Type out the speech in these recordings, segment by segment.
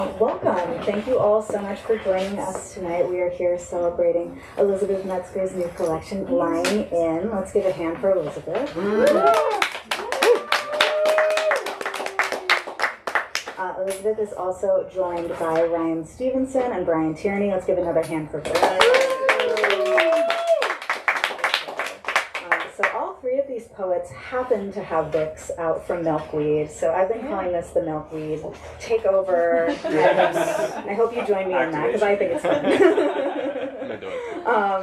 Welcome. Thank you all so much for joining us tonight. We are here celebrating Elizabeth Metzger's new collection, Lying In. Let's give a hand for Elizabeth. Elizabeth is also joined by Ryann Stevenson and Tierney. Let's give another hand for Brian. So all three of these poets happen to have books out from Milkweed. So I've been calling this the Milkweed takeover. I hope you join me in that because I think it's fun.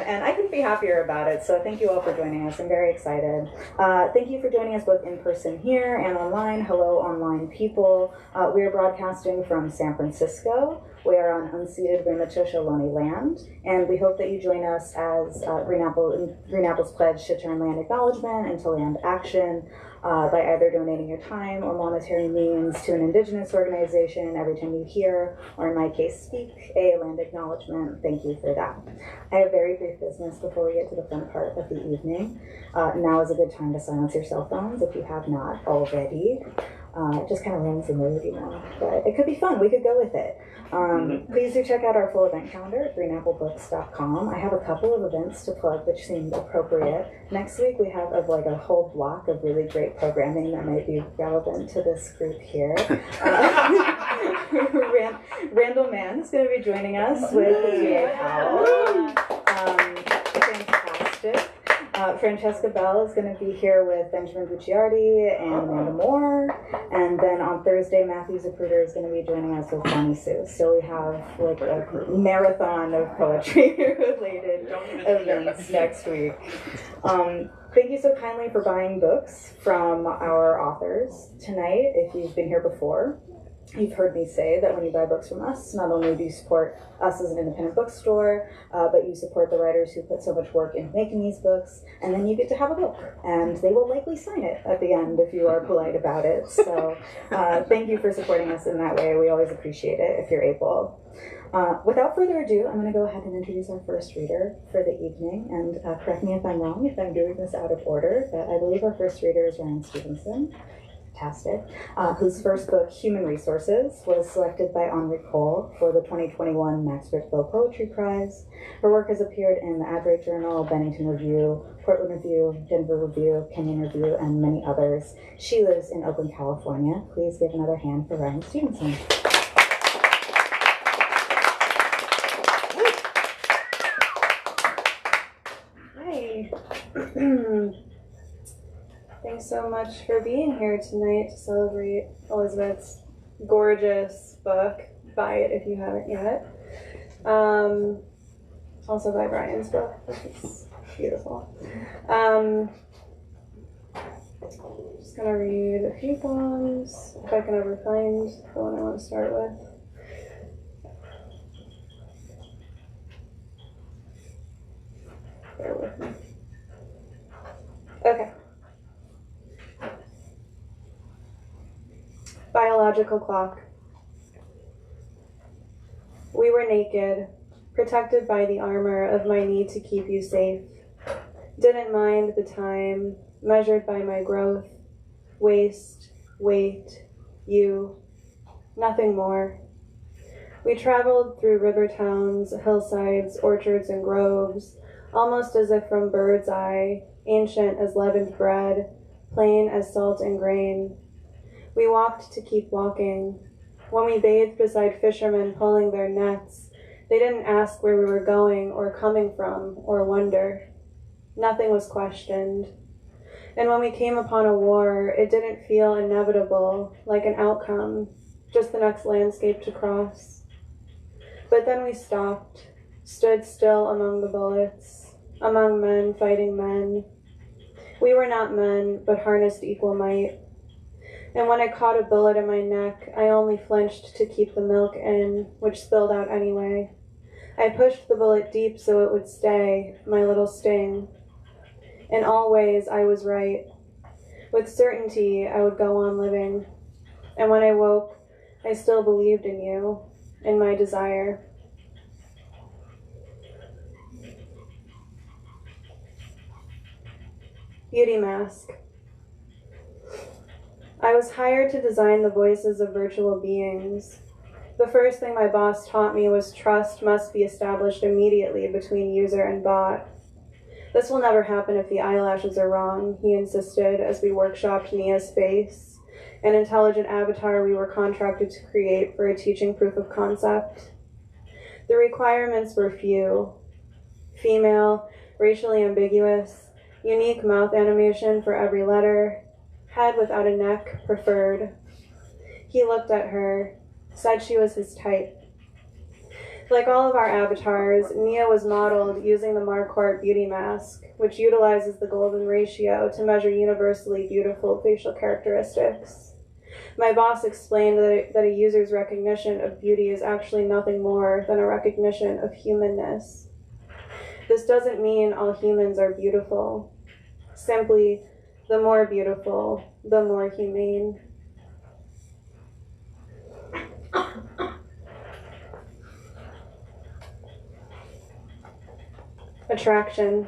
And I couldn't be happier about it. So thank you all for joining us. I'm very excited. Thank you for joining us both in person here and online. Hello, online people. We are broadcasting from San Francisco. We are on unceded Wimatish Ohlone land, and we hope that you join us as Green Apple's pledge to turn land acknowledgement into land action by either donating your time or monetary means to an Indigenous organization every time you hear, or in my case, speak, a land acknowledgement. Thank you for that. I have very brief business before we get to the fun part of the evening. Now is a good time to silence your cell phones if you have not already. It just kind of ruins the mood, you know, but it could be fun. We could go with it. Please do check out our full event calendar at greenapplebooks.com. I have a couple of events to plug which seemed appropriate. Next week we have a whole block of really great programming that might be relevant to this group here. Randall Mann is going to be joining us with the GA Powell. Fantastic. Francesca Bell is going to be here with Benjamin Bucciardi and Amanda Moore. And then on Thursday, Matthew Zapruder is going to be joining us with Bonnie Sue. So we have like a marathon of poetry-related events next week. Thank you so kindly for buying books from our authors tonight. If you've been here before, you've heard me say that when you buy books from us, not only do you support us as an independent bookstore, but you support the writers who put so much work into making these books, and then you get to have a book, and they will likely sign it at the end if you are polite about it. So thank you for supporting us in that way. We always appreciate it if you're able. Without further ado, I'm going to go ahead and introduce our first reader for the evening, and correct me if I'm wrong, if I'm doing this out of order, but I believe our first reader is Ryann Stevenson. Fantastic, whose first book, Human Resources, was selected by Henri Cole for the 2021 Max Rickwell Poetry Prize. Her work has appeared in the Adelaide Journal, Bennington Review, Portland Review, Denver Review, Kenyon Review, and many others. She lives in Oakland, California. Please give another hand for Ryann Stevenson. Hi. Thanks so much for being here tonight to celebrate Elizabeth's gorgeous book. Buy it if you haven't yet. Also buy Brian's book, which is beautiful. Just gonna read a few poems, if I can ever find the one I want to start with. Bear with me. Okay. Biological clock. We were naked, protected by the armor of my need to keep you safe. Didn't mind the time, measured by my growth, waist, weight, you, nothing more. We traveled through river towns, hillsides, orchards, and groves, almost as if from bird's eye, ancient as leavened bread, plain as salt and grain. We walked to keep walking. When we bathed beside fishermen pulling their nets, they didn't ask where we were going or coming from or wonder. Nothing was questioned. And when we came upon a war, it didn't feel inevitable, like an outcome, just the next landscape to cross. But then we stopped, stood still among the bullets, among men fighting men. We were not men, but harnessed equal might. And when I caught a bullet in my neck, I only flinched to keep the milk in, which spilled out anyway. I pushed the bullet deep so it would stay, my little sting. In all ways, I was right. With certainty, I would go on living. And when I woke, I still believed in you, in my desire. Beauty mask. I was hired to design the voices of virtual beings. The first thing my boss taught me was trust must be established immediately between user and bot. This will never happen if the eyelashes are wrong, he insisted as we workshopped Nia's face, an intelligent avatar we were contracted to create for a teaching proof of concept. The requirements were few. Female, racially ambiguous, unique mouth animation for every letter, head without a neck preferred. He looked at her, said she was his type. Like all of our avatars, Nia was modeled using the Marquardt beauty mask, which utilizes the golden ratio to measure universally beautiful facial characteristics. My boss explained that a user's recognition of beauty is actually nothing more than a recognition of humanness. This doesn't mean all humans are beautiful. Simply, the more beautiful, the more humane. Attraction.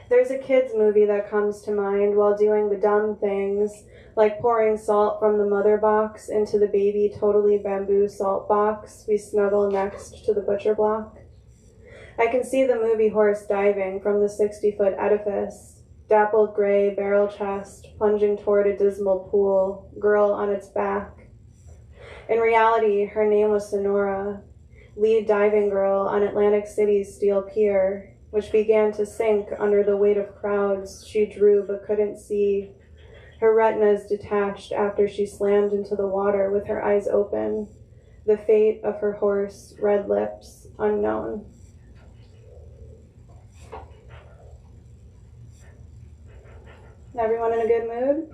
There's a kids' movie that comes to mind while doing the dumb things, like pouring salt from the mother box into the baby totally bamboo salt box we snuggle next to the butcher block. I can see the movie horse diving from the 60-foot edifice, dappled gray barrel chest plunging toward a dismal pool, girl on its back. In reality, her name was Sonora, lead diving girl on Atlantic City's steel pier, which began to sink under the weight of crowds she drew but couldn't see, her retinas detached after she slammed into the water with her eyes open, the fate of her horse, red lips, unknown. Everyone in a good mood?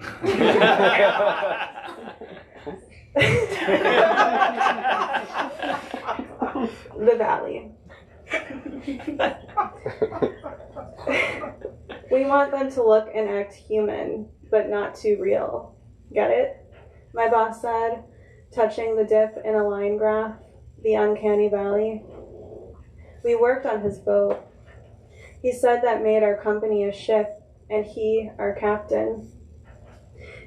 The Valley. We want them to look and act human, but not too real. Get it? My boss said, touching the dip in a line graph, the uncanny valley. We worked on his boat. He said that made our company a ship, and he our captain.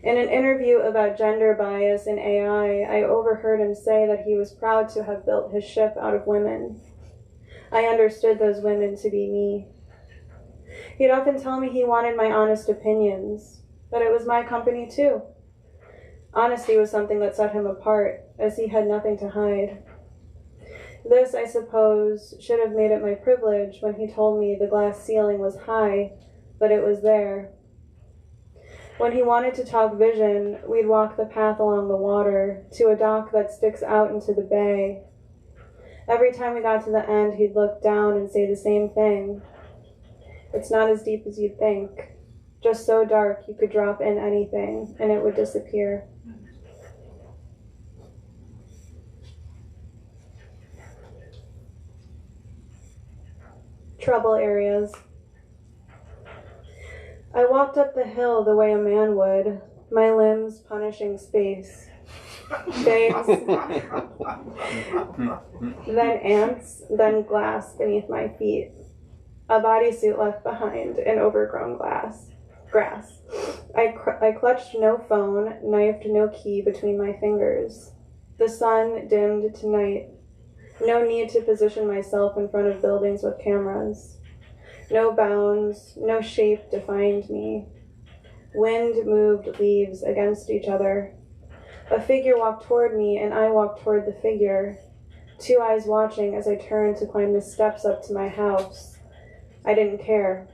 In an interview about gender bias in AI, I overheard him say that he was proud to have built his ship out of women. I understood those women to be me. He'd often tell me he wanted my honest opinions, but it was my company too. Honesty was something that set him apart, as he had nothing to hide. This, I suppose, should have made it my privilege when he told me the glass ceiling was high, but it was there. When he wanted to talk vision, we'd walk the path along the water to a dock that sticks out into the bay. Every time we got to the end, he'd look down and say the same thing. It's not as deep as you'd think. Just so dark you could drop in anything and it would disappear. Trouble areas. I walked up the hill the way a man would, my limbs punishing space. Bangs, then ants, then glass beneath my feet. A bodysuit left behind in overgrown grass. I clutched no phone, knifed no key between my fingers. The sun dimmed to night. No need to position myself in front of buildings with cameras. No bounds, no shape defined me. Wind moved leaves against each other. A figure walked toward me, and I walked toward the figure, two eyes watching as I turned to climb the steps up to my house. I didn't care.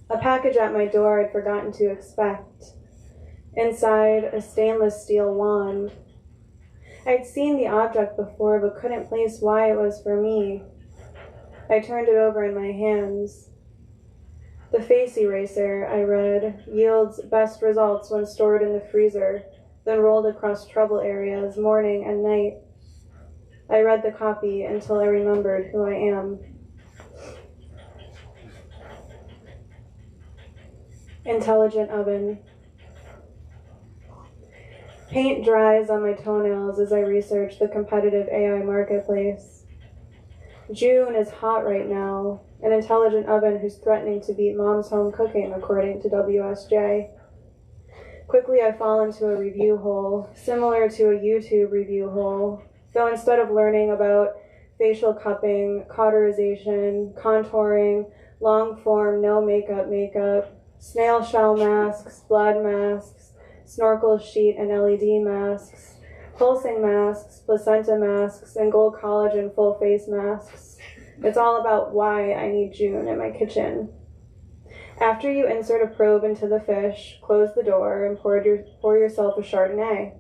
A package at my door I'd forgotten to expect. Inside, a stainless steel wand. I'd seen the object before, but couldn't place why it was for me. I turned it over in my hands. The face eraser, I read, yields best results when stored in the freezer, then rolled across trouble areas morning and night. I read the copy until I remembered who I am. Intelligent oven. Paint dries on my toenails as I research the competitive AI marketplace. June is hot right now, an intelligent oven who's threatening to beat mom's home cooking, according to WSJ. Quickly I fall into a review hole, similar to a YouTube review hole, though instead of learning about facial cupping, cauterization, contouring, long form, no makeup, snail shell masks, blood masks, snorkel sheet and LED masks, pulsing masks, placenta masks, and gold collagen full face masks. It's all about why I need June in my kitchen. After you insert a probe into the fish, close the door, and pour yourself a Chardonnay.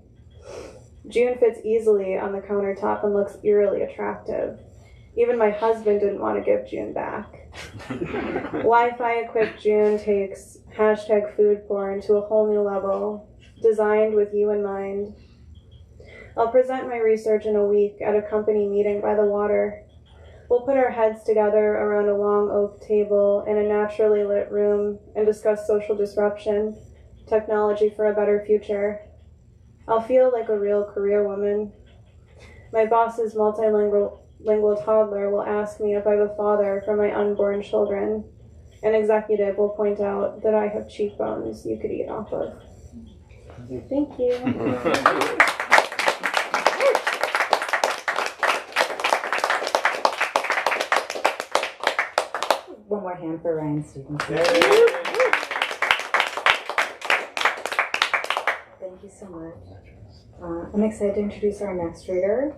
June fits easily on the countertop and looks eerily attractive. Even my husband didn't want to give June back. Wi-Fi equipped June takes #food porn to a whole new level, designed with you in mind. I'll present my research in a week at a company meeting by the water. We'll put our heads together around a long oak table in a naturally lit room and discuss social disruption, technology for a better future. I'll feel like a real career woman. My boss's multilingual toddler will ask me if I have a father for my unborn children. An executive will point out that I have cheekbones you could eat off of. Thank you. One more hand for Ryann Stevenson. Thank you so much. I'm excited to introduce our next reader.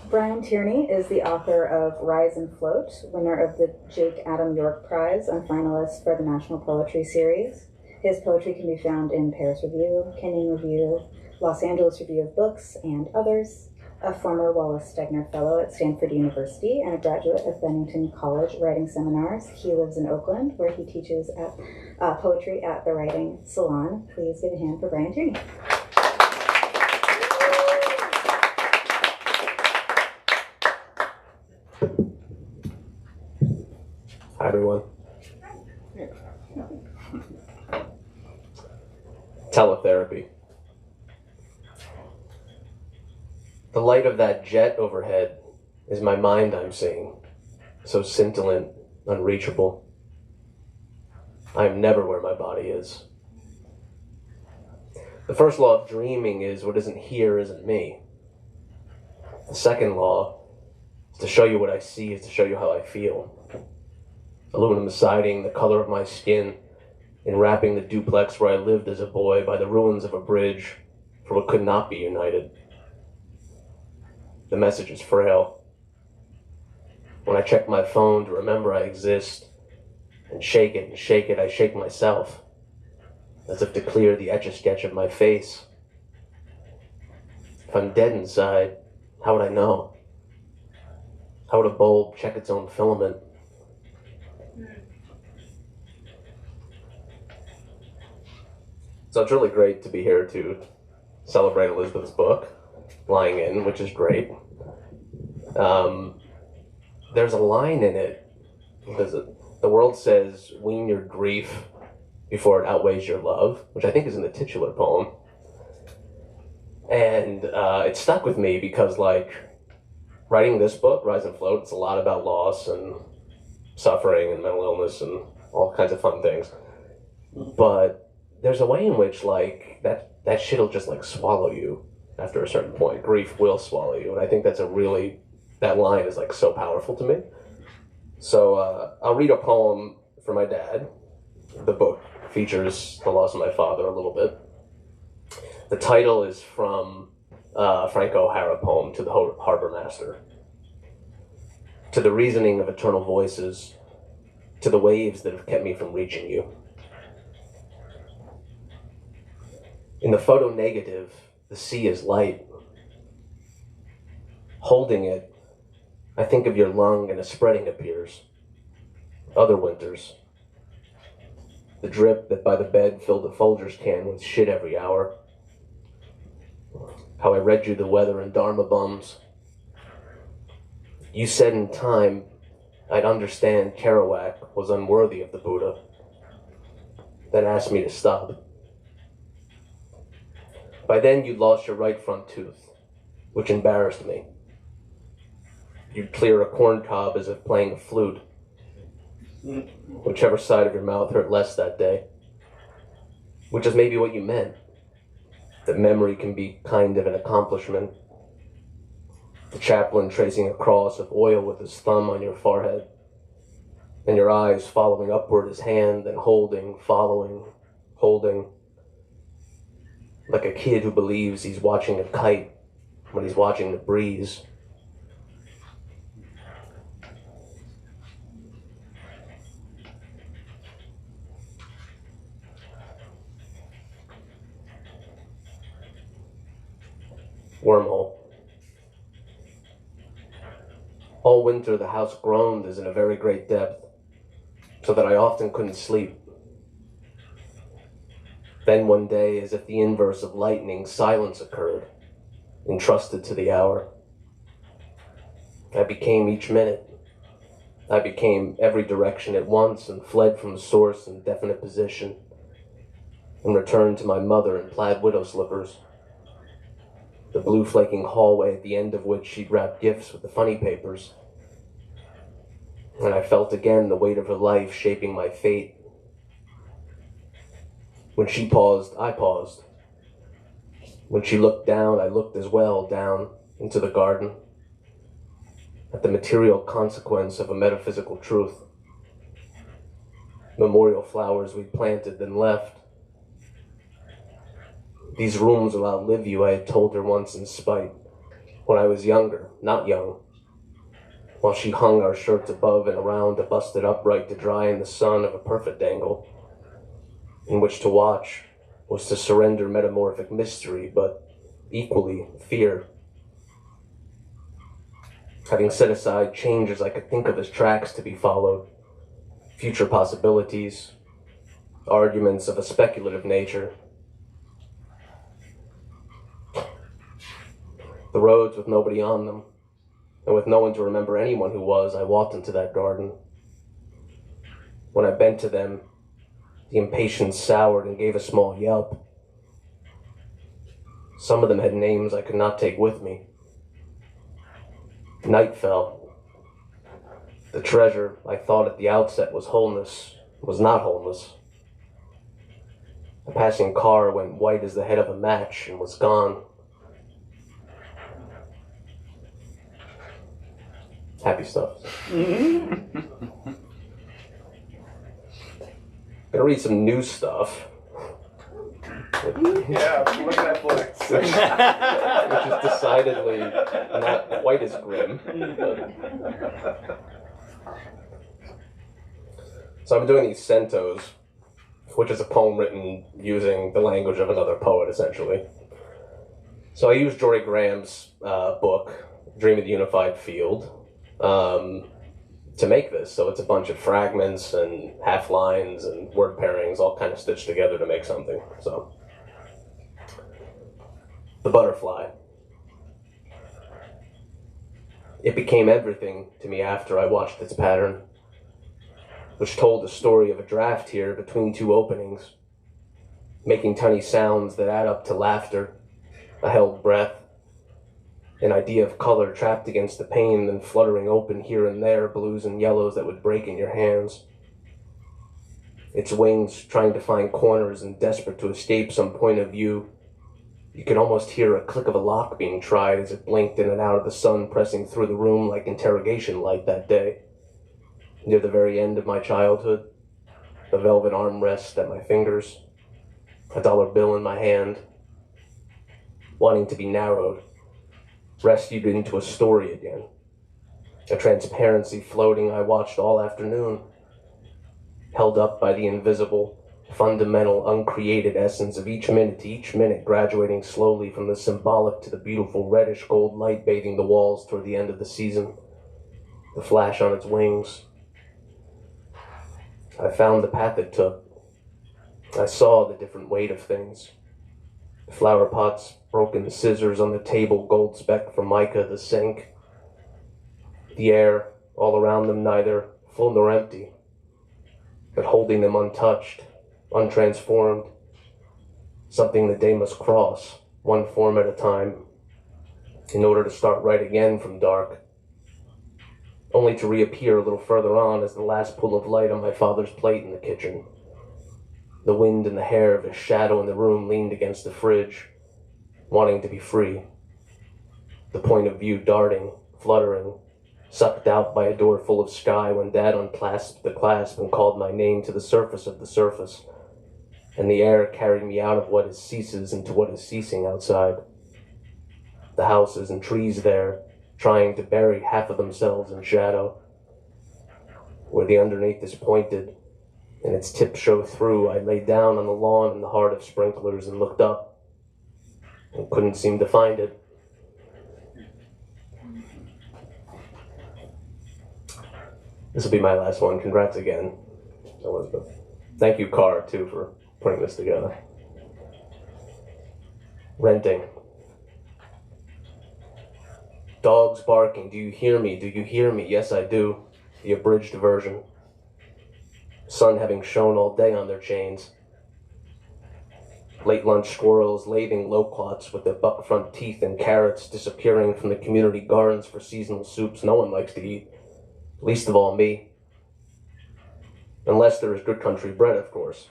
Brian Tierney is the author of Rise and Float, winner of the Jake Adam York Prize and finalist for the National Poetry Series. His poetry can be found in Paris Review, Kenyon Review, Los Angeles Review of Books, and others. A former Wallace Stegner Fellow at Stanford University and a graduate of Bennington College Writing Seminars. He lives in Oakland, where he teaches poetry at the Writing Salon. Please give a hand for Brian Tierney. Hi, everyone. Teletherapy. The light of that jet overhead is my mind I'm seeing, so scintillant, unreachable. I am never where my body is. The first law of dreaming is what isn't here isn't me. The second law is to show you what I see is to show you how I feel. Aluminum siding, the color of my skin, enwrapping the duplex where I lived as a boy by the ruins of a bridge for what could not be united. The message is frail. When I check my phone to remember I exist, and shake it, I shake myself, as if to clear the etch-a-sketch of my face. If I'm dead inside, how would I know? How would a bulb check its own filament? So it's really great to be here to celebrate Elizabeth's book, Lying In, which is great. There's a line in it, because the world says, wean your grief before it outweighs your love, which I think is in the titular poem. And it stuck with me because, like, writing this book, Rise and Float, it's a lot about loss and suffering and mental illness and all kinds of fun things. But there's a way in which, like, that shit'll just, like, swallow you after a certain point. Grief will swallow you. And I think that line is, like, so powerful to me. So I'll read a poem for my dad. The book features the loss of my father a little bit. The title is from a Frank O'Hara poem, To the Harbor Master. To the reasoning of eternal voices, to the waves that have kept me from reaching you. In the photo negative, the sea is light. Holding it, I think of your lung and a spreading appears. Other winters. The drip that by the bed filled a Folgers can with shit every hour. How I read you the weather in Dharma bums. You said in time I'd understand Kerouac was unworthy of the Buddha. That asked me to stop. By then you'd lost your right front tooth, which embarrassed me. You'd clear a corn cob as if playing a flute. Whichever side of your mouth hurt less that day. Which is maybe what you meant. that memory can be kind of an accomplishment. The chaplain tracing a cross of oil with his thumb on your forehead, and your eyes following upward his hand, and holding, following, holding, like a kid who believes he's watching a kite when he's watching the breeze. Wormhole. All winter the house groaned as in a very great depth, so that I often couldn't sleep. Then one day, as if the inverse of lightning, silence occurred, entrusted to the hour. I became each minute. I became every direction at once, and fled from the source in definite position, and returned to my mother in plaid widow slippers, the blue flaking hallway at the end of which she'd wrapped gifts with the funny papers. And I felt again the weight of her life shaping my fate. When she paused, I paused. When she looked down, I looked as well down into the garden, at the material consequence of a metaphysical truth. Memorial flowers we planted then left. These rooms will outlive you, I had told her once in spite, when I was younger, not young, while she hung our shirts above and around a busted upright to dry in the sun of a perfect angle, in which to watch was to surrender metamorphic mystery, but equally fear. Having set aside changes I could think of as tracks to be followed, future possibilities, arguments of a speculative nature, the roads with nobody on them, and with no one to remember anyone who was, I walked into that garden. When I bent to them, the impatience soured and gave a small yelp. Some of them had names I could not take with me. Night fell. The treasure I thought at the outset was wholeness was not wholeness. A passing car went white as the head of a match and was gone. Happy stuff. Gonna read some new stuff. Yeah, look at Netflix. Which is decidedly not quite as grim. But... So I'm doing these centos, which is a poem written using the language of another poet, essentially. So I used Jory Graham's book, Dream of the Unified Field, to make this. So it's a bunch of fragments and half lines and word pairings all kind of stitched together to make something. So the butterfly. It became everything to me after I watched its pattern, which told the story of a draft here between two openings, making tiny sounds that add up to laughter, a held breath, an idea of color trapped against the pane, then fluttering open here and there, blues and yellows that would break in your hands. Its wings trying to find corners and desperate to escape some point of view. You could almost hear a click of a lock being tried as it blinked in and out of the sun pressing through the room like interrogation light that day. Near the very end of my childhood, the velvet armrest at my fingers, a dollar bill in my hand, wanting to be narrowed, rescued into a story again. A transparency floating I watched all afternoon, held up by the invisible, fundamental, uncreated essence of each minute graduating slowly from the symbolic to the beautiful reddish gold light bathing the walls toward the end of the season, the flash on its wings. I found the path it took. I saw the different weight of things. Flower pots, broken scissors on the table, gold speck from mica, the sink. The air, all around them, neither full nor empty, but holding them untouched, untransformed. Something that they must cross, one form at a time, in order to start right again from dark, only to reappear a little further on as the last pool of light on my father's plate in the kitchen. The wind and the hair of his shadow in the room leaned against the fridge, wanting to be free. The point of view darting, fluttering, sucked out by a door full of sky when Dad unclasped the clasp and called my name to the surface of the surface, and the air carried me out of what is ceases into what is ceasing outside. The houses and trees there, trying to bury half of themselves in shadow. Where the underneath is pointed, and its tips show through, I lay down on the lawn in the heart of sprinklers and looked up, and couldn't seem to find it. This will be my last one. Congrats again, Elizabeth. Thank you, Carr, too, for putting this together. Renting. Dogs barking. Do you hear me? Do you hear me? Yes, I do. The abridged version. Sun having shone all day on their chains. Late lunch squirrels lathing loquats with their buck front teeth and carrots disappearing from the community gardens for seasonal soups no one likes to eat. Least of all me. Unless there is good country bread, of course.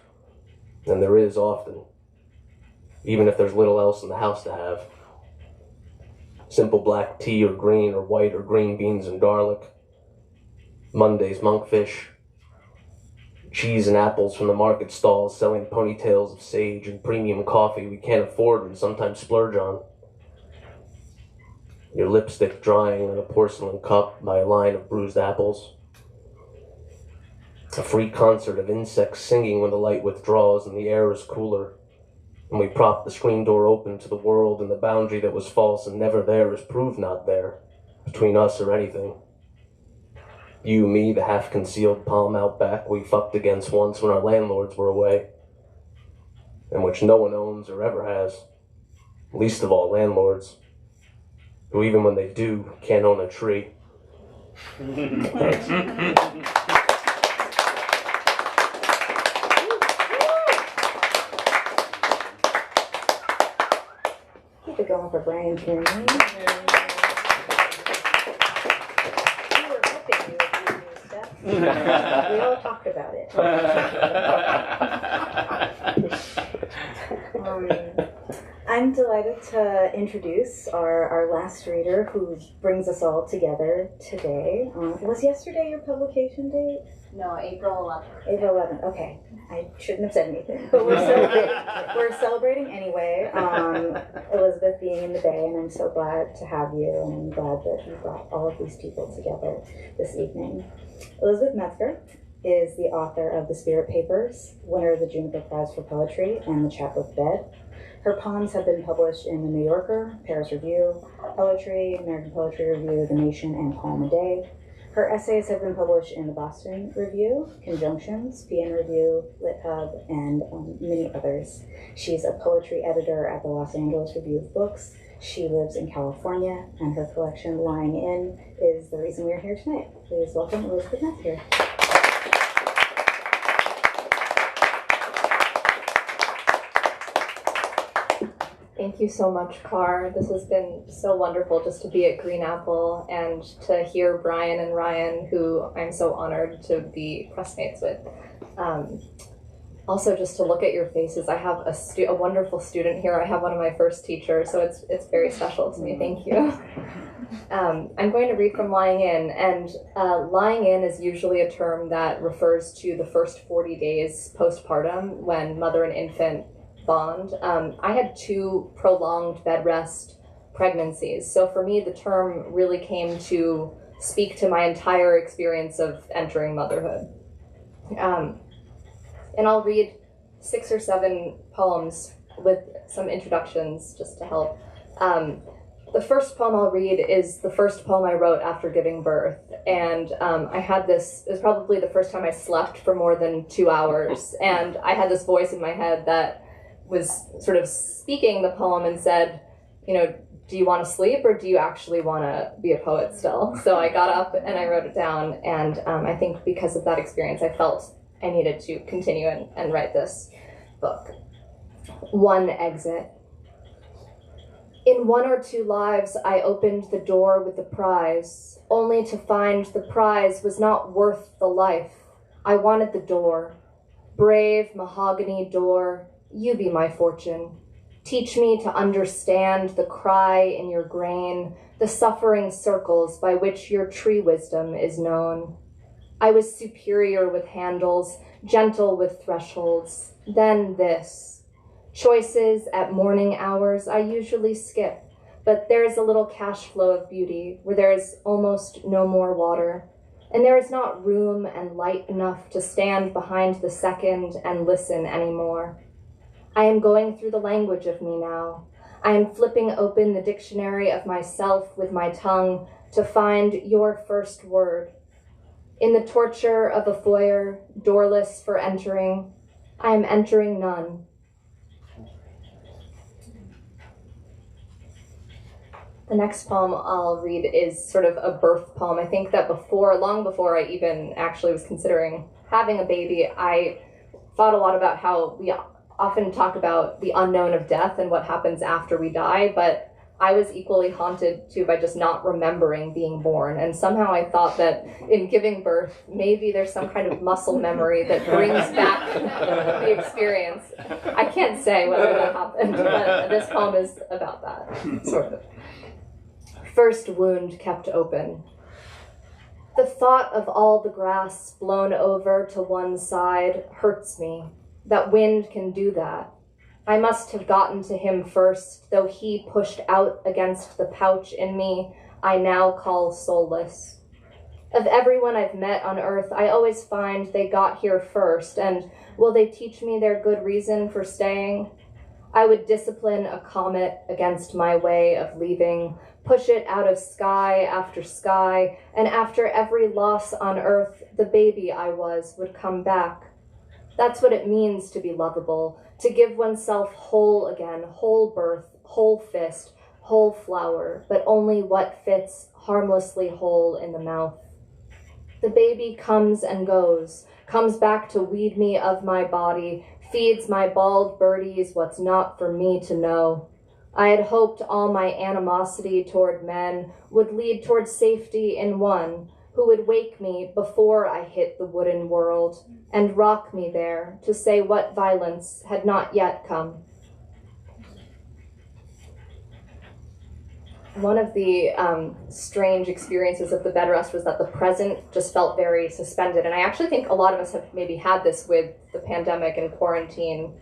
And there is often. Even if there's little else in the house to have. Simple black tea or green or white or green beans and garlic. Monday's monkfish. Cheese and apples from the market stalls selling ponytails of sage and premium coffee we can't afford and sometimes splurge on. Your lipstick drying on a porcelain cup by a line of bruised apples. A free concert of insects singing when the light withdraws and the air is cooler. And we prop the screen door open to the world, and the boundary that was false and never there is proved not there, between us or anything. You, me, the half-concealed palm out back we fucked against once when our landlords were away, and which no one owns or ever has, least of all landlords, who even when they do, can't own a tree. Thanks. Keep it going for Brian Tierney. We were hoping you would do new stuff. We all talked about it. I'm delighted to introduce our last reader who brings us all together today. Was yesterday your publication date? No, April 11th. April 11th, okay. I shouldn't have said anything, but we're celebrating anyway. Elizabeth being in the Bay, and I'm so glad to have you, and I'm glad that you brought all of these people together this evening. Elizabeth Metzger is the author of The Spirit Papers, winner of the Juniper Prize for Poetry, and The Chapbook Bed. Her poems have been published in The New Yorker, Paris Review, Poetry, American Poetry Review, The Nation, and Poem a Day. Her essays have been published in the Boston Review, Conjunctions, PN Review, Lit Hub, and many others. She's a poetry editor at the Los Angeles Review of Books. She lives in California, and her collection, Lying In, is the reason we're here tonight. Please welcome Elizabeth Metzger. Thank you so much, Carr. This has been so wonderful just to be at Green Apple and to hear Brian and Ryan, who I'm so honored to be pressmates with. Also, just to look at your faces. I have a wonderful student here. I have one of my first teachers, so it's very special to me. Thank you. I'm going to read from Lying In, and lying in is usually a term that refers to the first 40 days postpartum when mother and infant bond. I had 2 prolonged bed rest pregnancies, so for me the term really came to speak to my entire experience of entering motherhood. And I'll read 6 or 7 poems with some introductions just to help. The first poem I'll read is the first poem I wrote after giving birth, and I had this, it was probably the first time I slept for more than 2 hours, and I had this voice in my head that was sort of speaking the poem and said, you know, do you want to sleep or do you actually want to be a poet still? So I got up and I wrote it down, and I think because of that experience I felt I needed to continue and write this book. One exit. In 1 or 2 lives I opened the door with the prize, only to find the prize was not worth the life. I wanted the door. Brave mahogany door, you be my fortune. Teach me to understand the cry in your grain, the suffering circles by which your tree wisdom is known. I was superior with handles, gentle with thresholds. Then this. Choices at morning hours I usually skip, but there is a little cash flow of beauty where there is almost no more water, and there is not room and light enough to stand behind the second and listen anymore. I am going through the language of me now. I am flipping open the dictionary of myself with my tongue to find your first word. In the torture of a foyer, doorless for entering, I am entering none. The next poem I'll read is sort of a birth poem. I think that long before I even actually was considering having a baby, I thought a lot about how we often talk about the unknown of death and what happens after we die, but I was equally haunted too by just not remembering being born. And somehow I thought that in giving birth, maybe there's some kind of muscle memory that brings back the experience. I can't say whether that happened, but this poem is about that, sort of. First wound kept open. The thought of all the grass blown over to one side hurts me. That wind can do that. I must have gotten to him first, though he pushed out against the pouch in me I now call soulless. Of everyone I've met on earth, I always find they got here first, and will they teach me their good reason for staying? I would discipline a comet against my way of leaving, push it out of sky after sky, and after every loss on earth, the baby I was would come back. That's what it means to be lovable, to give oneself whole again, whole birth, whole fist, whole flower, but only what fits harmlessly whole in the mouth. The baby comes and goes, comes back to weed me of my body, feeds my bald birdies what's not for me to know. I had hoped all my animosity toward men would lead toward safety in one, who would wake me before I hit the wooden world and rock me there to say what violence had not yet come. One of the strange experiences of the bed rest was that the present just felt very suspended. And I actually think a lot of us have maybe had this with the pandemic and quarantine.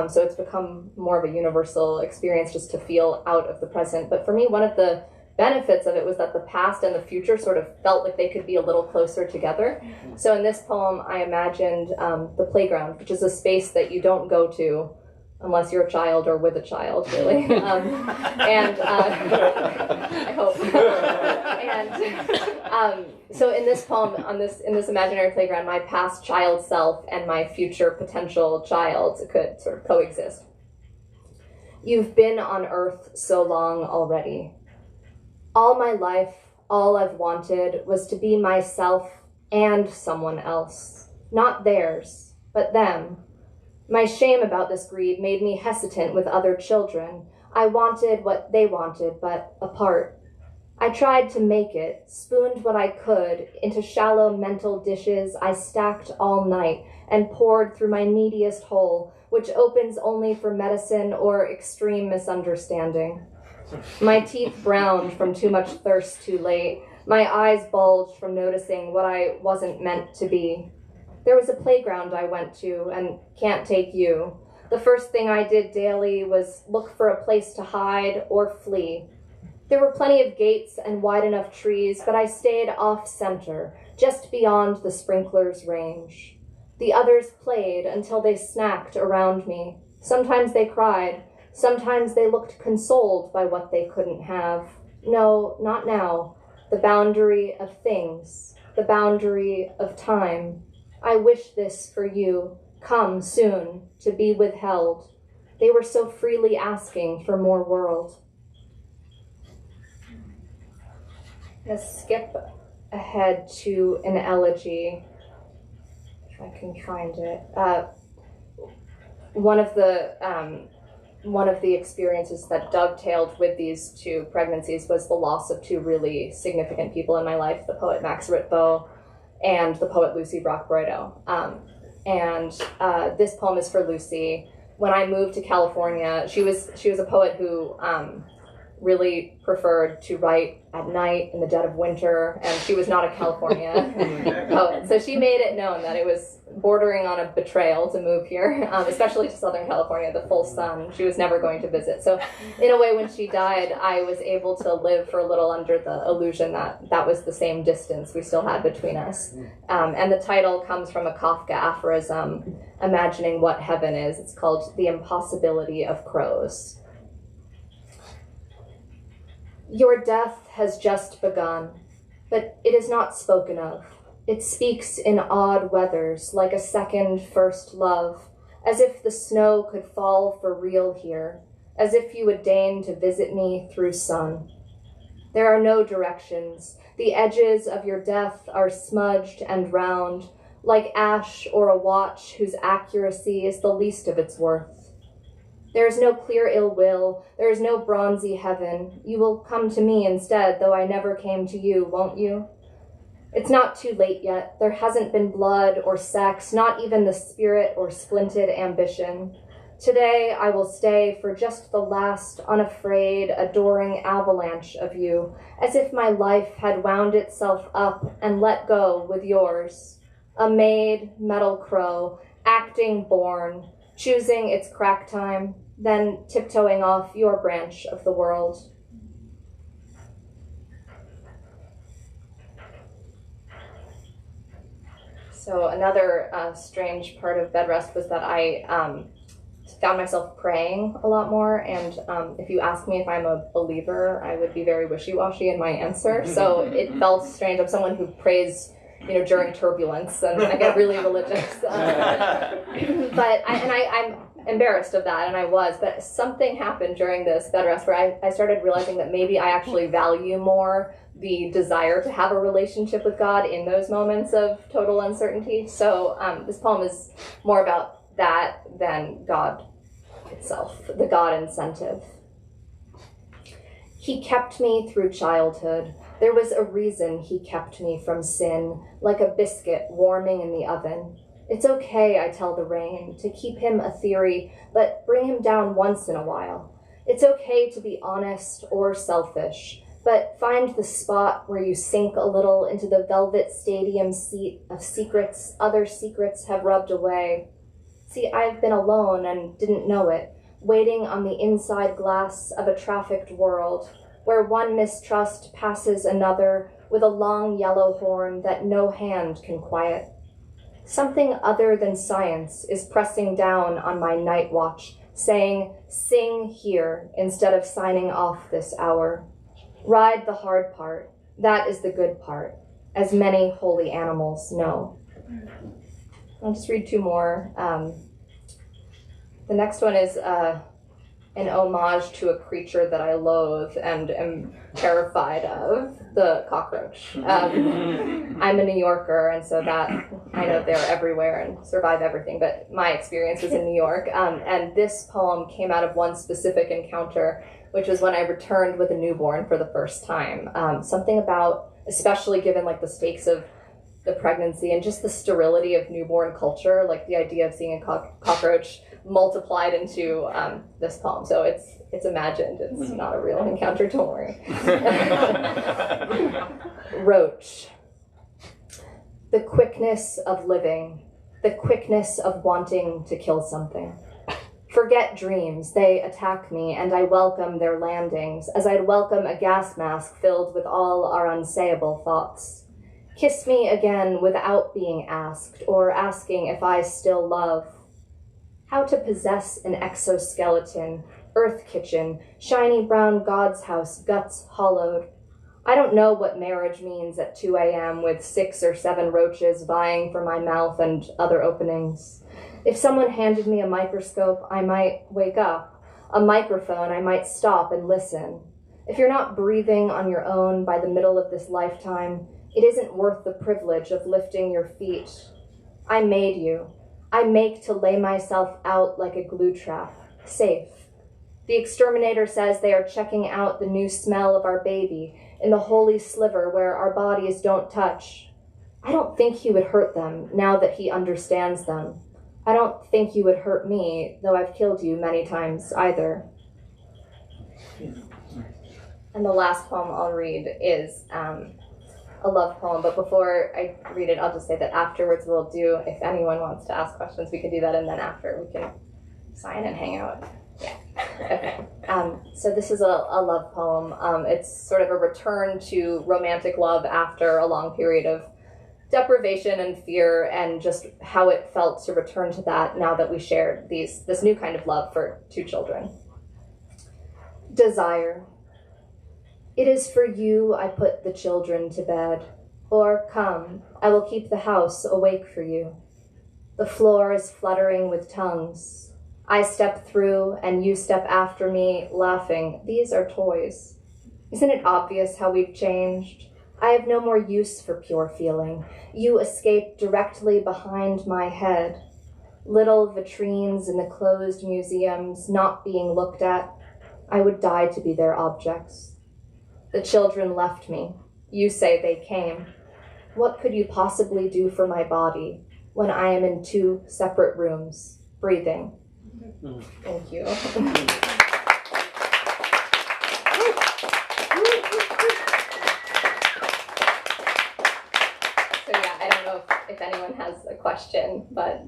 So it's become more of a universal experience just to feel out of the present. But for me, one of the benefits of it was that the past and the future sort of felt like they could be a little closer together. So in this poem, I imagined the playground, which is a space that you don't go to unless you're a child or with a child, really. I hope. So in this poem, in this imaginary playground, my past child self and my future potential child could sort of coexist. You've been on Earth so long already. All my life, all I've wanted was to be myself and someone else. Not theirs, but them. My shame about this greed made me hesitant with other children. I wanted what they wanted, but apart. I tried to make it, spooned what I could into shallow mental dishes I stacked all night and poured through my neediest hole, which opens only for medicine or extreme misunderstanding. My teeth browned from too much thirst too late. My eyes bulged from noticing what I wasn't meant to be. There was a playground I went to and can't take you. The first thing I did daily was look for a place to hide or flee. There were plenty of gates and wide enough trees, but I stayed off-center, just beyond the sprinkler's range. The others played until they snacked around me. Sometimes they cried. Sometimes they looked consoled by what they couldn't have. No, not now. The boundary of things. The boundary of time. I wish this for you. Come soon, to be withheld. They were so freely asking for more world. I'm going to skip ahead to an elegy, if I can find it. One of the experiences that dovetailed with these two pregnancies was the loss of two really significant people in my life, the poet Max Ritbo and the poet Lucy Brock-Broido. This poem is for Lucy. when I moved to California, she was a poet who really preferred to write at night in the dead of winter, and she was not a California poet. So she made it known that it was bordering on a betrayal to move here, especially to Southern California, the full sun. She was never going to visit. So in a way, when she died, I was able to live for a little under the illusion that that was the same distance we still had between us. And the title comes from a Kafka aphorism, imagining what heaven is. It's called The Impossibility of Crows. Your death has just begun, but it is not spoken of. It speaks in odd weathers, like a second first love, as if the snow could fall for real here, as if you would deign to visit me through sun. There are no directions. The edges of your death are smudged and round, like ash or a watch whose accuracy is the least of its worth. There is no clear ill will. There is no bronzy heaven. You will come to me instead, though I never came to you, won't you? It's not too late yet. There hasn't been blood or sex, not even the spirit or splinted ambition. Today I will stay for just the last, unafraid, adoring avalanche of you, as if my life had wound itself up and let go with yours. A made metal crow, acting born, choosing its crack time, then tiptoeing off your branch of the world. So another strange part of bed rest was that I found myself praying a lot more, and if you ask me if I'm a believer, I would be very wishy-washy in my answer. So it felt strange. I'm someone who prays, during turbulence, and I get really religious. But I'm embarrassed of that, and I was. But something happened during this bed rest where I started realizing that maybe I actually value more the desire to have a relationship with God in those moments of total uncertainty. So this poem is more about that than God itself, the God incentive. He kept me through childhood. There was a reason he kept me from sin, like a biscuit warming in the oven. It's okay, I tell the rain, to keep him a theory, but bring him down once in a while. It's okay to be honest or selfish, but find the spot where you sink a little into the velvet stadium seat of secrets other secrets have rubbed away. See, I've been alone and didn't know it, waiting on the inside glass of a trafficked world, where one mistrust passes another with a long yellow horn that no hand can quiet. Something other than science is pressing down on my night watch, saying, sing here instead of signing off this hour. Ride the hard part. That is the good part, as many holy animals know. I'll just read two more. The next one is an homage to a creature that I loathe and am terrified of, the cockroach. I'm a New Yorker, and so that I know they're everywhere and survive everything, but my experience was in New York. And this poem came out of one specific encounter, which was when I returned with a newborn for the first time. Something about, especially given like the stakes of the pregnancy and just the sterility of newborn culture, like the idea of seeing a cockroach multiplied into this poem. So it's imagined. It's not a real encounter, don't worry. Roach. The quickness of living, the quickness of wanting to kill something. Forget dreams, they attack me, and I welcome their landings, as I'd welcome a gas mask filled with all our unsayable thoughts. Kiss me again without being asked, or asking if I still love. How to possess an exoskeleton, earth kitchen, shiny brown God's house, guts hollowed. I don't know what marriage means at 2 a.m. with 6 or 7 roaches vying for my mouth and other openings. If someone handed me a microscope, I might wake up. A microphone, I might stop and listen. If you're not breathing on your own by the middle of this lifetime, it isn't worth the privilege of lifting your feet. I made you. I make to lay myself out like a glue trap, safe. The exterminator says they are checking out the new smell of our baby in the holy sliver where our bodies don't touch. I don't think he would hurt them now that he understands them. I don't think you would hurt me, though I've killed you many times either. And the last poem I'll read is a love poem, but before I read it, I'll just say that afterwards we'll do, if anyone wants to ask questions, we can do that, and then after we can sign and hang out. Yeah. Okay. So this is a love poem. It's sort of a return to romantic love after a long period of deprivation and fear, and just how it felt to return to that now that we shared this new kind of love for 2 children. Desire. It is for you I put the children to bed, or come, I will keep the house awake for you. The floor is fluttering with tongues. I step through and you step after me, laughing. These are toys. Isn't it obvious how we've changed? I have no more use for pure feeling. You escape directly behind my head. Little vitrines in the closed museums, not being looked at. I would die to be their objects. The children left me. You say they came. What could you possibly do for my body when I am in 2 separate rooms, breathing? Thank you. So yeah, I don't know if anyone has a question, but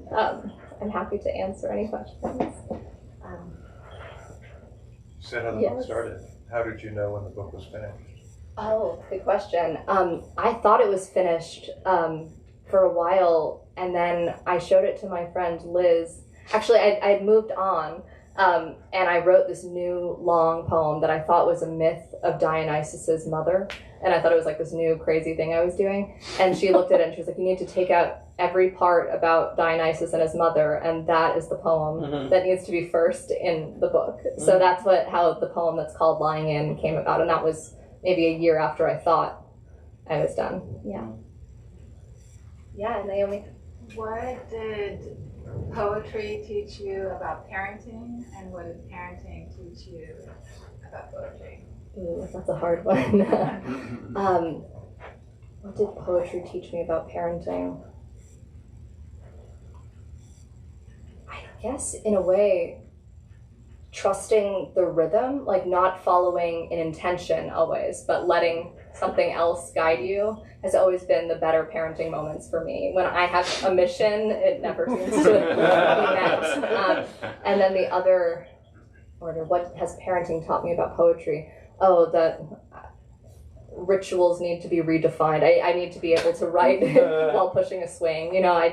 I'm happy to answer any questions. You said how the book started. How did you know when the book was finished? Oh, good question. I thought it was finished for a while, and then I showed it to my friend Liz. Actually, I'd moved on, and I wrote this new long poem that I thought was a myth of Dionysus's mother, and I thought it was like this new crazy thing I was doing. And she looked at it and she was like, "You need to take out every part about Dionysus and his mother, and that is the poem that needs to be first in the book." So that's how the poem that's called Lying In came about, and that was maybe a year after I thought I was done. Yeah. Yeah, Naomi. What did poetry teach you about parenting, and what did parenting teach you about poetry? Ooh, that's a hard one. What did poetry teach me about parenting? I guess, in a way, trusting the rhythm, like not following an intention always, but letting something else guide you, has always been the better parenting moments for me. When I have a mission, it never seems to be met. And then the other order, what has parenting taught me about poetry? Oh, that rituals need to be redefined. I need to be able to write while pushing a swing. You know, I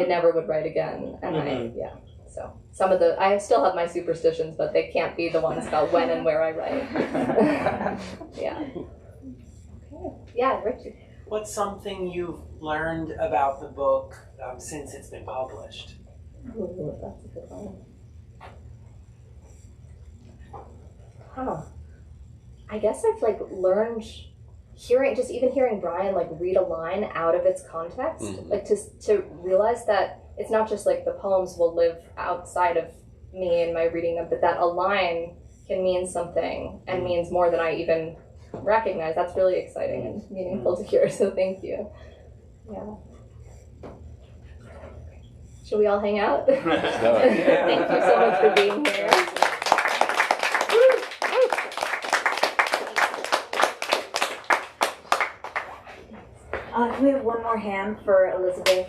never would write again. And so some of I still have my superstitions, but they can't be the ones about when and where I write. Yeah. Okay. Yeah, Richard. What's something you've learned about the book since it's been published? Ooh, that's a good one. Huh. I guess I've learned hearing Brian read a line out of its context, to realize that it's not just the poems will live outside of me and my reading them, but that a line can mean something and means more than I even recognize. That's really exciting and meaningful to hear, so thank you. Yeah. Should we all hang out? Thank you so much for being here. Can we have one more hand for Elizabeth?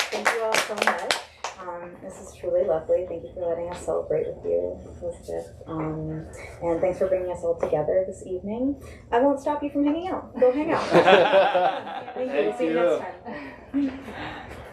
Thank you all so much. This is truly lovely. Thank you for letting us celebrate with you, Elizabeth. And thanks for bringing us all together this evening. I won't stop you from hanging out. Go hang out. Thank you. We'll see you next time.